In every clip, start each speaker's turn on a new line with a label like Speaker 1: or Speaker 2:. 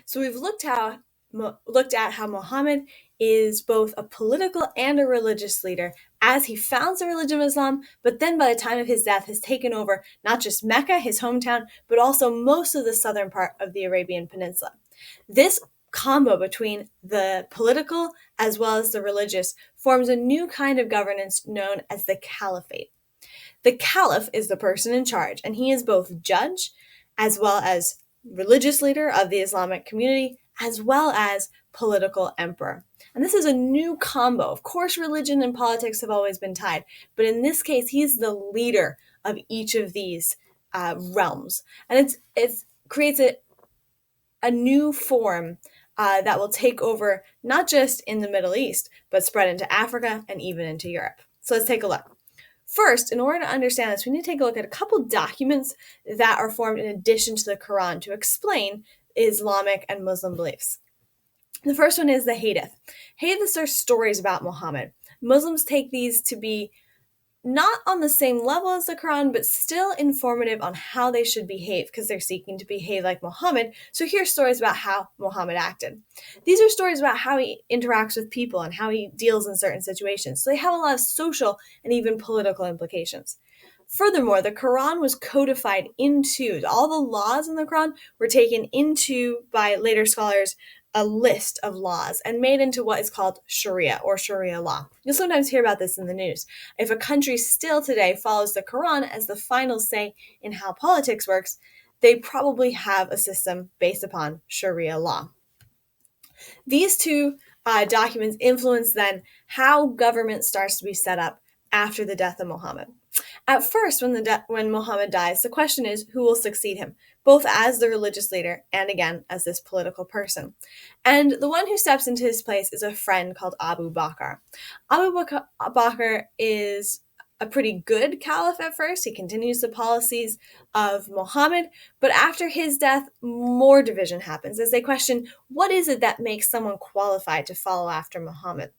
Speaker 1: So we've looked at how Muhammad is both a political and a religious leader as he founds the religion of Islam, but then by the time of his death has taken over not just Mecca, his hometown, but also most of the southern part of the Arabian Peninsula. This combo between the political as well as the religious forms a new kind of governance known as the caliphate. The caliph is the person in charge, and he is both judge as well as religious leader of the Islamic community, as well as political emperor. And this is a new combo. Of course, religion and politics have always been tied, but in this case, he's the leader of each of these realms. And it creates a new form that will take over not just in the Middle East, but spread into Africa and even into Europe. So let's take a look. First, in order to understand this, we need to take a look at a couple documents that are formed in addition to the Quran to explain Islamic and Muslim beliefs. The first one is the Hadith. Hadiths are stories about Muhammad. Muslims take these to be not on the same level as the Quran, but still informative on how they should behave because they're seeking to behave like Muhammad. So here's stories about how Muhammad acted. These are stories about how he interacts with people and how he deals in certain situations. So they have a lot of social and even political implications. Furthermore, the Quran was codified into, all the laws in the Quran were taken into, by later scholars, a list of laws and made into what is called Sharia or Sharia law. You'll sometimes hear about this in the news. If a country still today follows the Quran as the final say in how politics works, they probably have a system based upon Sharia law. These two documents influence then how government starts to be set up after the death of Muhammad. At first, when Muhammad dies, the question is who will succeed him, both as the religious leader and again as this political person. And the one who steps into his place is a friend called Abu Bakr. Bakr is a pretty good caliph at first. He continues the policies of Muhammad, but after his death, more division happens as they question what is it that makes someone qualified to follow after Muhammad.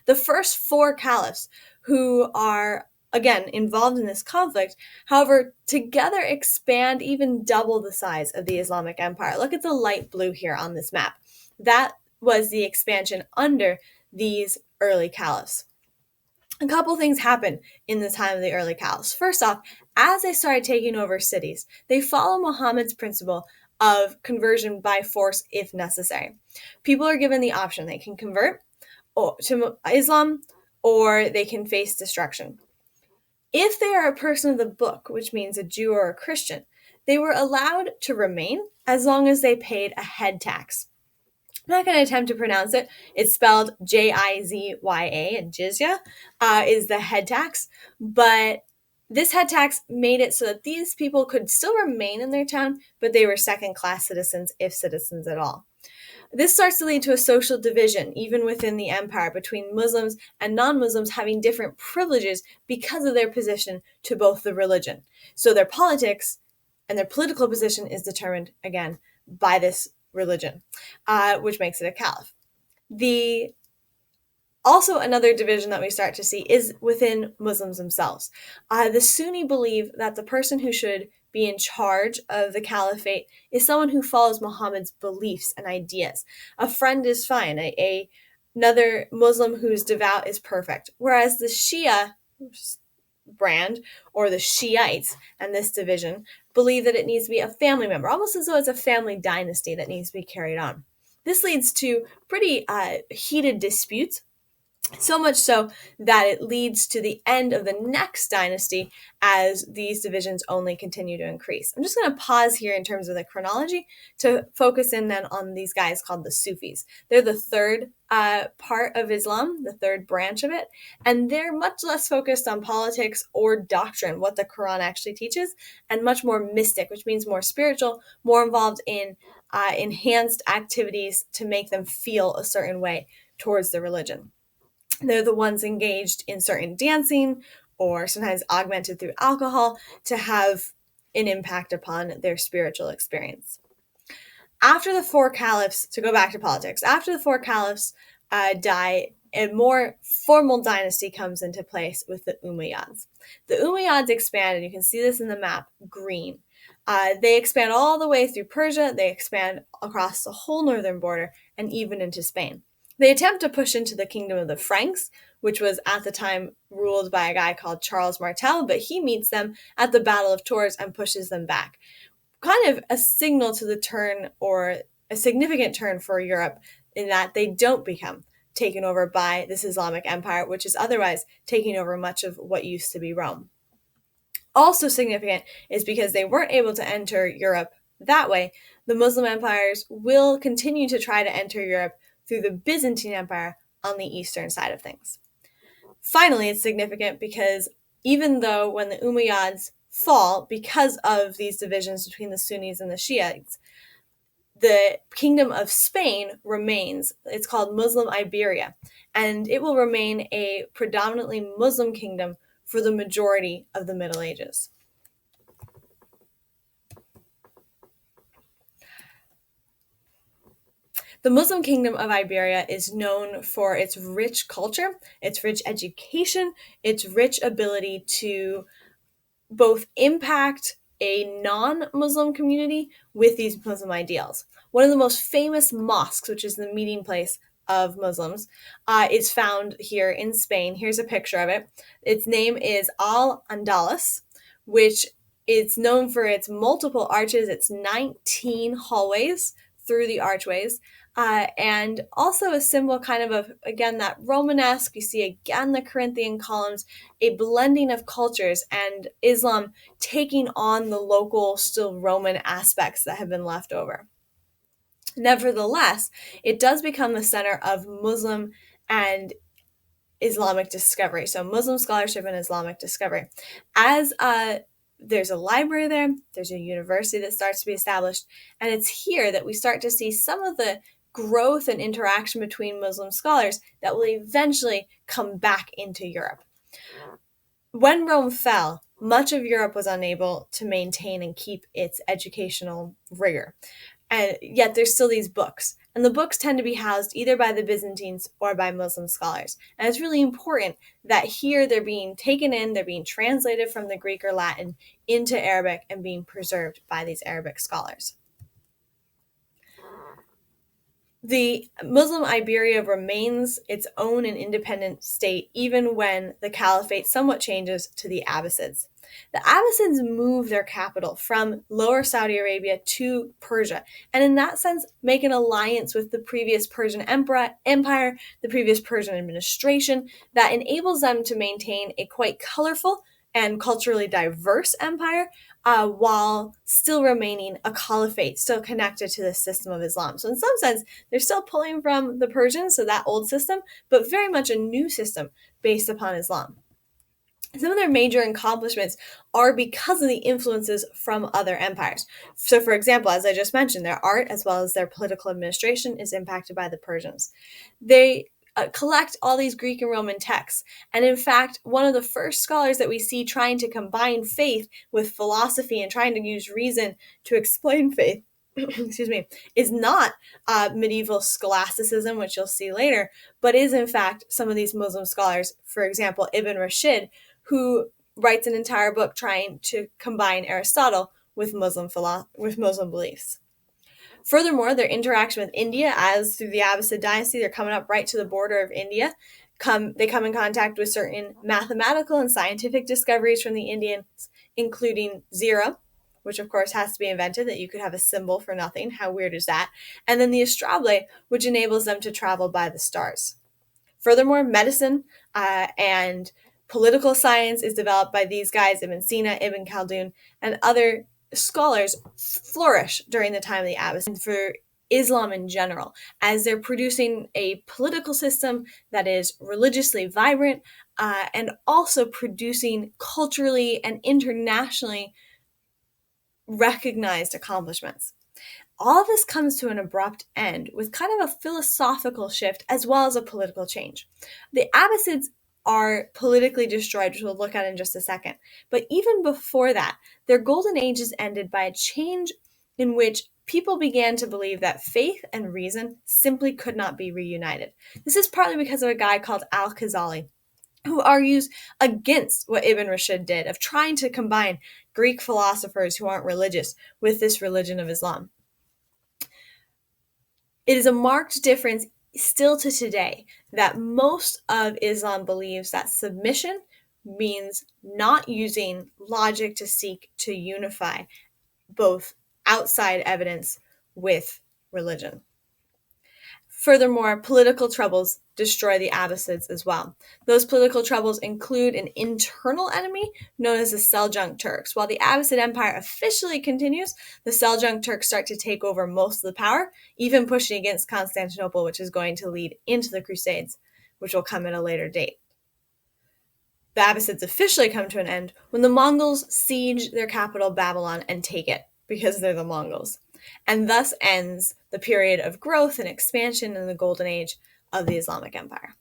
Speaker 1: The first four caliphs who are again involved in this conflict, however, together expand even double the size of the Islamic Empire. Look at the light blue here on this map. That was the expansion under these early caliphs. A couple things happened in the time of the early caliphs. First off, as they started taking over cities, they follow Muhammad's principle of conversion by force if necessary. People are given the option. They can convert to Islam or they can face destruction. If they are a person of the book, which means a Jew or a Christian, they were allowed to remain as long as they paid a head tax. I'm not going to attempt to pronounce it. It's spelled Jizya, and jizya is the head tax. But this head tax made it so that these people could still remain in their town, but they were second-class citizens, if citizens at all. This starts to lead to a social division, even within the empire, between Muslims and non-Muslims having different privileges because of their position to both the religion. So their politics and their political position is determined, again, by this religion, which makes it a caliph. Also, another division that we start to see is within Muslims themselves. The Sunni believe that the person who should be in charge of the caliphate is someone who follows Muhammad's beliefs and ideas. A friend is fine. Another Muslim who's devout is perfect. Whereas the Shia brand, or the Shiites, and this division, believe that it needs to be a family member, almost as though it's a family dynasty that needs to be carried on. This leads to pretty heated disputes, so much so that it leads to the end of the next dynasty as these divisions only continue to increase. I'm just going to pause here in terms of the chronology to focus in then on these guys called the Sufis. They're the third part of Islam, the third branch of it, and they're much less focused on politics or doctrine, what the Quran actually teaches, and much more mystic, which means more spiritual, more involved in enhanced activities to make them feel a certain way towards the religion. They're the ones engaged in certain dancing or sometimes augmented through alcohol to have an impact upon their spiritual experience. After the four caliphs, to go back to politics, after the four caliphs die, a more formal dynasty comes into place with the Umayyads. The Umayyads expanded, you can see this in the map, green. They expand all the way through Persia, they expand across the whole northern border, and even into Spain. They attempt to push into the kingdom of the Franks, which was at the time ruled by a guy called Charles Martel, but he meets them at the Battle of Tours and pushes them back. Kind of a signal to the turn, or a significant turn for Europe, in that they don't become taken over by this Islamic empire, which is otherwise taking over much of what used to be Rome. Also significant is because they weren't able to enter Europe that way, the Muslim empires will continue to try to enter Europe through the Byzantine Empire on the eastern side of things. Finally, it's significant because even though when the Umayyads fall because of these divisions between the Sunnis and the Shiites, the kingdom of Spain remains. It's called Muslim Iberia, and it will remain a predominantly Muslim kingdom for the majority of the Middle Ages. The Muslim kingdom of Iberia is known for its rich culture, its rich education, its rich ability to both impact a non-Muslim community with these Muslim ideals. One of the most famous mosques, which is the meeting place of Muslims, is found here in Spain. Here's a picture of it. Its name is Al-Andalus, which is known for its multiple arches, its 19 hallways through the archways, and also a symbol kind of, again, that Romanesque. You see again the Corinthian columns, a blending of cultures, and Islam taking on the local, still Roman aspects that have been left over. Nevertheless, it does become the center of Muslim and Islamic discovery. So Muslim scholarship and Islamic discovery. As there's a library there, there's a university that starts to be established, and it's here that we start to see some of the growth and interaction between Muslim scholars that will eventually come back into Europe. When Rome fell, much of Europe was unable to maintain and keep its educational rigor. And yet there's still these books. And the books tend to be housed either by the Byzantines or by Muslim scholars. And it's really important that here they're being taken in, they're being translated from the Greek or Latin into Arabic and being preserved by these Arabic scholars. The Muslim Iberia remains its own and independent state even when the caliphate somewhat changes to the Abbasids. The Abbasids move their capital from Lower Saudi Arabia to Persia, and in that sense make an alliance with the previous Persian empire, the previous Persian administration, that enables them to maintain a quite colorful and culturally diverse empire, while still remaining a caliphate, still connected to the system of Islam. So in some sense, they're still pulling from the Persians, so that old system, but very much a new system based upon Islam. Some of their major accomplishments are because of the influences from other empires. So for example, as I just mentioned, their art as well as their political administration is impacted by the Persians. They collect all these Greek and Roman texts. And in fact, one of the first scholars that we see trying to combine faith with philosophy and trying to use reason to explain faith, excuse me, is not medieval scholasticism, which you'll see later, but is in fact some of these Muslim scholars, for example, Ibn Rashid, who writes an entire book trying to combine Aristotle with Muslim beliefs. Furthermore, their interaction with India, as through the Abbasid dynasty, they're coming up right to the border of India. They come in contact with certain mathematical and scientific discoveries from the Indians, including zero, which of course has to be invented, that you could have a symbol for nothing. How weird is that? And then the astrolabe, which enables them to travel by the stars. Furthermore, medicine and political science is developed by these guys, Ibn Sina, Ibn Khaldun, and other scholars flourish during the time of the Abbasids for Islam in general, as they're producing a political system that is religiously vibrant, and also producing culturally and internationally recognized accomplishments. All of this comes to an abrupt end with kind of a philosophical shift as well as a political change. The Abbasids are politically destroyed, which we'll look at in just a second. But even before that, their golden age is ended by a change in which people began to believe that faith and reason simply could not be reunited. This is partly because of a guy called Al-Khazali, who argues against what Ibn Rashid did of trying to combine Greek philosophers who aren't religious with this religion of Islam. It is a marked difference still to today that most of Islam believes that submission means not using logic to seek to unify both outside evidence with religion. Furthermore, political troubles destroy the Abbasids as well. Those political troubles include an internal enemy known as the Seljuk Turks. While the Abbasid Empire officially continues, the Seljuk Turks start to take over most of the power, even pushing against Constantinople, which is going to lead into the Crusades, which will come at a later date. The Abbasids officially come to an end when the Mongols siege their capital, Babylon, and take it, because they're the Mongols. And thus ends the period of growth and expansion in the golden age of the Islamic Empire.